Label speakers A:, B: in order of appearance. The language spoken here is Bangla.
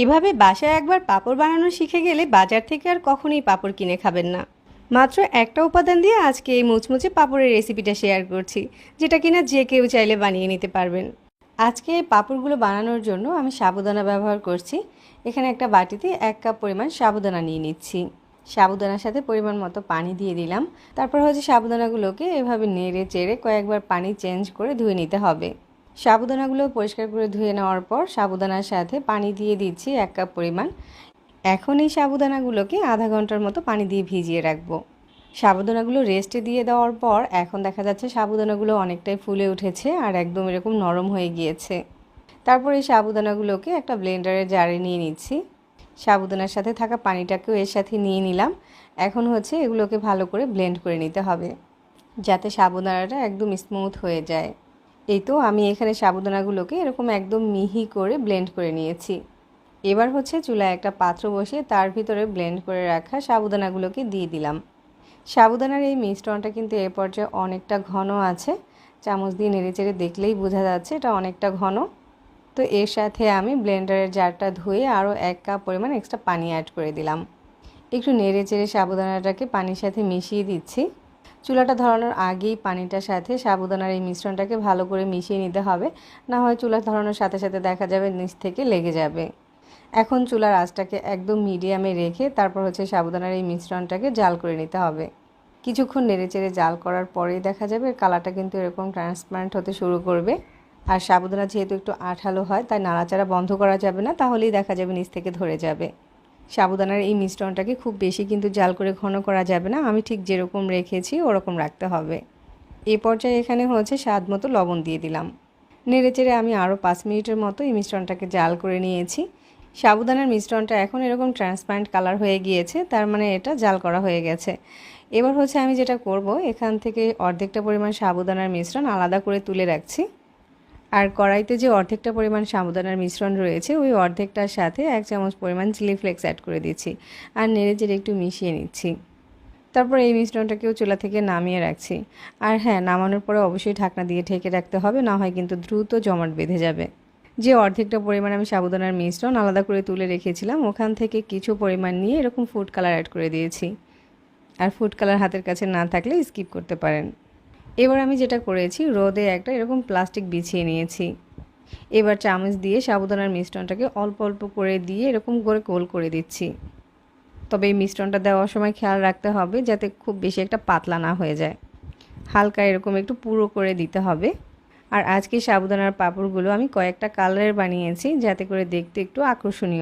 A: এভাবে বাসায় একবার পাঁপড় বানানো শিখে গেলে বাজার থেকে আর কখনোই পাঁপড় কিনে খাবেন না। মাত্র একটা উপাদান দিয়ে আজকে এই মুচমুচে পাঁপড়ের রেসিপিটা শেয়ার করছি, যেটা কিনা যে কেউ চাইলে বানিয়ে নিতে পারবেন। আজকে এই পাঁপড়গুলো বানানোর জন্য আমি সাবুদানা ব্যবহার করছি। এখানে একটা বাটিতে 1 কাপ পরিমাণ সাবুদানা নিয়ে নিচ্ছি। সাবুদানার সাথে পরিমাণ মতো পানি দিয়ে দিলাম। তারপর সাবুদানাগুলোকে এভাবে নেড়ে চেড়ে কয়েকবার পানি চেঞ্জ করে ধুয়ে নিতে হবে। সাবুদানাগুলো পরিষ্কার করে ধুয়ে নেওয়ার পর সাবুদানার সাথে পানি দিয়ে দিচ্ছি 1 কাপ পরিমাণ। এখন এই সাবুদানাগুলোকে আধা ঘন্টার মতো পানি দিয়ে ভিজিয়ে রাখবো। সাবুদানাগুলো রেস্টে দিয়ে দেওয়ার পর এখন দেখা যাচ্ছে সাবুদানাগুলো অনেকটাই ফুলে উঠেছে আর একদম এরকম নরম হয়ে গিয়েছে। তারপর এই সাবুদানাগুলোকে একটা ব্লেন্ডারের জারে নিয়ে নিচ্ছি। সাবুদানার সাথে থাকা পানিটাকেও এর সাথে নিয়ে নিলাম। এখন এগুলোকে ভালো করে ব্লেন্ড করে নিতে হবে, যাতে সাবুদানাটা একদম স্মুথ হয়ে যায়। এই তো আমি এখানে সাবুদানাগুলোকে এরকম একদম মিহি করে ব্লেন্ড করে নিয়েছি। এবার চুলায় একটা পাত্র বসিয়ে তার ভিতরে ব্লেন্ড করে রাখা সাবুদানাগুলোকে দিয়ে দিলাম। সাবুদানার এই মিশ্রণটা কিন্তু এ পর্যায়ে অনেকটা ঘন আছে। চামচ দিয়ে নেড়েচেড়ে দেখলেই বোঝা যাচ্ছে এটা অনেকটা ঘন। তো এর সাথে আমি ব্লেন্ডারের জারটা ধুয়ে আরও 1 কাপ পরিমাণ এক্সট্রা পানি অ্যাড করে দিলাম। একটু নেড়েচেড়ে সাবুদানাটাকে পানির সাথে মিশিয়ে দিচ্ছি। চুলাটা ধরানোর আগেই পানিটার সাথে সাবুদানার এই মিশ্রণটাকে ভালো করে মিশিয়ে নিতে হবে, না হয় চুলা ধরানোর সাথে সাথে দেখা যাবে নিচ থেকে লেগে যাবে। এখন চুলার আঁচটাকে একদম মিডিয়ামে রেখে তারপর সাবুদানার এই মিশ্রণটাকে জাল করে নিতে হবে। কিছুক্ষণ নেড়েচেড়ে জাল করার পরেই দেখা যাবে কালারটা কিন্তু এরকম ট্রান্সপারেন্ট হতে শুরু করবে। আর সাবুদানা যেহেতু একটু আঠালো হয়, তাই নাড়াচাড়া বন্ধ করা যাবে না, তাহলেই দেখা যাবে নিচ থেকে ধরে যাবে। সাবুদানার এই মিশ্রণটাকে খুব বেশি কিন্তু জাল করে ঘন করা যাবে না, আমি ঠিক যেরকম রেখেছি ওরকম রাখতে হবে। এই পর্যায়ে এখানে স্বাদ মতো লবণ দিয়ে দিলাম। নেড়েচেড়ে আমি আরও 5 মিনিটের মতো এই মিশ্রণটাকে জাল করে নিয়েছি। সাবুদানার মিশ্রণটা এখন এরকম ট্রান্সপারেন্ট কালার হয়ে গিয়েছে, তার মানে এটা জাল করা হয়ে গেছে। এবার আমি যেটা করব, এখান থেকে অর্ধেকটা পরিমাণ সাবুদানার মিশ্রণ আলাদা করে তুলে রাখছি। আর কড়াইতে যে অর্ধেকটা পরিমাণ সাবুদানার মিশ্রণ রয়েছে ওই অর্ধেকটার সাথে 1 চামচ পরিমাণ চিলি ফ্লেক্স অ্যাড করে দিচ্ছি আর নেড়েচেড়ে একটু মিশিয়ে নিচ্ছি। তারপর এই মিশ্রণটাকেও চুলা থেকে নামিয়ে রাখছি। আর হ্যাঁ, নামানোর পরে অবশ্যই ঢাকনা দিয়ে ঢেকে রাখতে হবে, না হয় কিন্তু দ্রুত জমাট বেঁধে যাবে। যে অর্ধেকটা পরিমাণ আমি সাবুদানার মিশ্রণ আলাদা করে তুলে রেখেছিলাম, ওখান থেকে কিছু পরিমাণ নিয়ে এরকম ফুড কালার অ্যাড করে দিয়েছি। আর ফুড কালার হাতের কাছে না থাকলে স্কিপ করতে পারেন। এবার আমি যেটা করেছি, রোদে একটা এরকম প্লাস্টিক বিছিয়ে নিয়েছি। এবার চামচ দিয়ে সাবুদানার মিশ্রণটাকে অল্প অল্প করে দিয়ে এরকম করে গোল করে দিচ্ছি। তবে এই মিশ্রণটা দেওয়ার সময় খেয়াল রাখতে হবে যাতে খুব বেশি একটা পাতলা না হয়ে যায়, হালকা এরকম একটু পুরো করে দিতে হবে। আর আজকে সাবুদানার পাঁপড়গুলো আমি কয়েকটা কালারের বানিয়েছি, যাতে করে দেখতে একটু আকর্ষণীয়